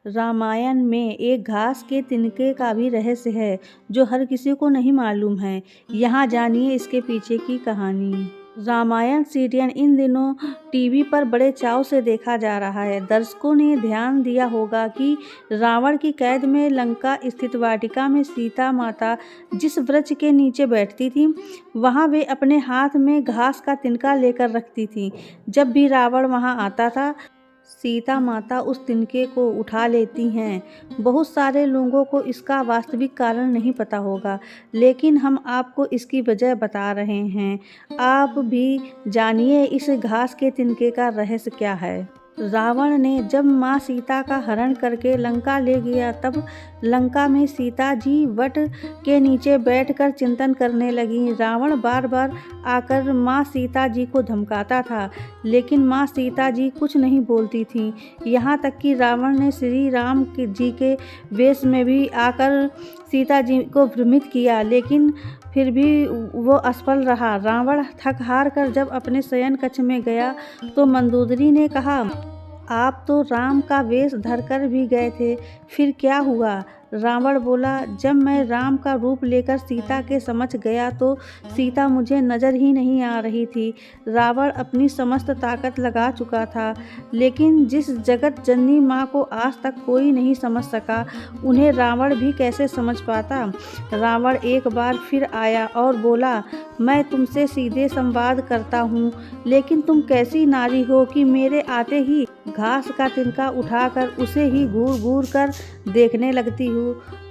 रामायण में एक घास के तिनके का भी रहस्य है जो हर किसी को नहीं मालूम है। यहाँ जानिए इसके पीछे की कहानी। रामायण सीरियल इन दिनों टीवी पर बड़े चाव से देखा जा रहा है। दर्शकों ने ध्यान दिया होगा कि रावण की कैद में लंका स्थित वाटिका में सीता माता जिस वृक्ष के नीचे बैठती थी, वहां वे अपने हाथ में घास का तिनका लेकर रखती थी। जब भी रावण वहां आता था, सीता माता उस तिनके को उठा लेती हैं। बहुत सारे लोगों को इसका वास्तविक कारण नहीं पता होगा, लेकिन हम आपको इसकी वजह बता रहे हैं। आप भी जानिए इस घास के तिनके का रहस्य क्या है। रावण ने जब माँ सीता का हरण करके लंका ले गया, तब लंका में सीता जी वट के नीचे बैठकर चिंतन करने लगी। रावण बार बार आकर माँ सीता जी को धमकाता था, लेकिन माँ सीता जी कुछ नहीं बोलती थीं। यहाँ तक कि रावण ने श्री राम जी के वेश में भी आकर सीता जी को भ्रमित किया, लेकिन फिर भी वो असफल रहा। रावण थक हार कर जब अपने शयन कक्ष में गया तो मंदोदरी ने कहा, आप तो राम का वेश धरकर भी गए थे, फिर क्या हुआ? रावण बोला, जब मैं राम का रूप लेकर सीता के समक्ष गया तो सीता मुझे नज़र ही नहीं आ रही थी। रावण अपनी समस्त ताकत लगा चुका था, लेकिन जिस जगत जननी माँ को आज तक कोई नहीं समझ सका, उन्हें रावण भी कैसे समझ पाता। रावण एक बार फिर आया और बोला, मैं तुमसे सीधे संवाद करता हूँ, लेकिन तुम कैसी नारी हो कि मेरे आते ही घास का तिनका उठाकर उसे ही घूर घूर कर देखने लगती हो।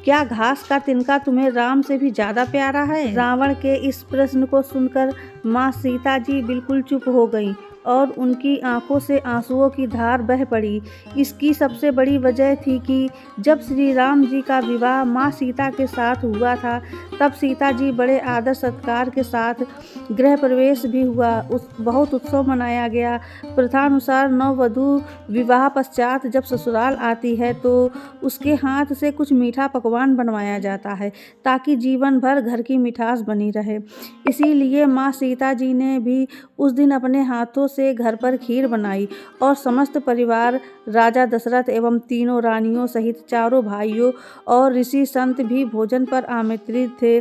क्या घास का तिनका तुम्हें राम से भी ज्यादा प्यारा है? रावण के इस प्रश्न को सुनकर माँ सीता जी बिल्कुल चुप हो गईं और उनकी आंखों से आंसुओं की धार बह पड़ी। इसकी सबसे बड़ी वजह थी कि जब श्री राम जी का विवाह माँ सीता के साथ हुआ था, तब सीता जी बड़े आदर सत्कार के साथ गृह प्रवेश भी हुआ। बहुत उत्सव मनाया गया। प्रथानुसार नववधू विवाह पश्चात जब ससुराल आती है तो उसके हाथ से कुछ मीठा पकवान बनवाया जाता है, ताकि जीवन भर घर की मिठास बनी रहे। इसीलिए माँ सीता जी ने भी उस दिन अपने हाथों से घर पर खीर बनाई और समस्त परिवार, राजा दशरथ एवं तीनों रानियों सहित चारों भाइयों और ऋषि संत भी भोजन पर आमंत्रित थे।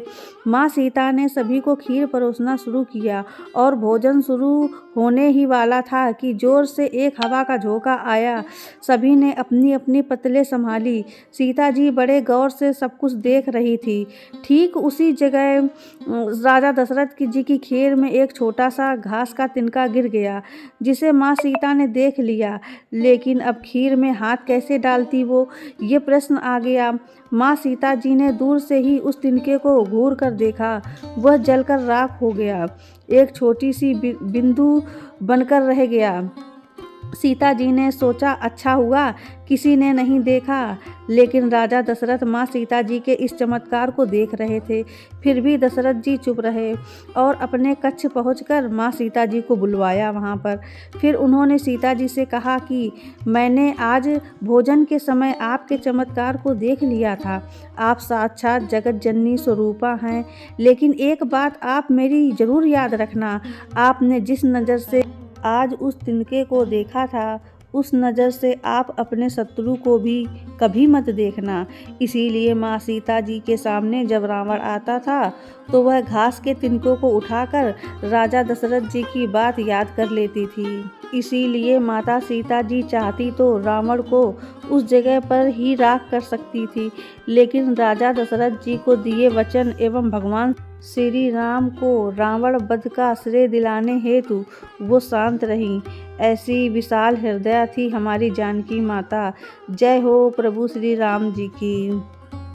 माँ सीता ने सभी को खीर परोसना शुरू किया और भोजन शुरू होने ही वाला था कि जोर से एक हवा का झोंका आया। सभी ने अपनी अपनी पतले संभाली। सीता जी बड़े गौर से सब कुछ देख रही थी। ठीक उसी जगह राजा दशरथ जी की खीर में एक छोटा सा घास का तिनका गिर गया, जिसे माँ सीता ने देख लिया, लेकिन अब खीर में हाथ कैसे डालती वो, ये प्रश्न आ गया। माँ सीता जी ने दूर से ही उस तिनके को घूर कर देखा। वह जलकर राख हो गया, एक छोटी सी बिंदु बनकर रह गया। सीता जी ने सोचा, अच्छा हुआ किसी ने नहीं देखा, लेकिन राजा दशरथ माँ सीता जी के इस चमत्कार को देख रहे थे। फिर भी दशरथ जी चुप रहे और अपने कक्ष पहुंचकर माँ सीता जी को बुलवाया वहां पर। फिर उन्होंने सीता जी से कहा कि मैंने आज भोजन के समय आपके चमत्कार को देख लिया था। आप साक्षात जगत जननी स्वरूपा हैं, लेकिन एक बात आप मेरी जरूर याद रखना, आपने जिस नज़र से आज उस तिनके को देखा था, उस नज़र से आप अपने शत्रु को भी कभी मत देखना। इसीलिए माँ सीता जी के सामने जब रावण आता था तो वह घास के तिनकों को उठाकर राजा दशरथ जी की बात याद कर लेती थी। इसीलिए माता सीता जी चाहती तो रावण को उस जगह पर ही राख कर सकती थी, लेकिन राजा दशरथ जी को दिए वचन एवं भगवान श्री राम को रावण वध का श्रेय दिलाने हेतु वो शांत रहीं। ऐसी विशाल हृदय थी हमारी जानकी माता। जय हो प्रभु श्री राम जी की।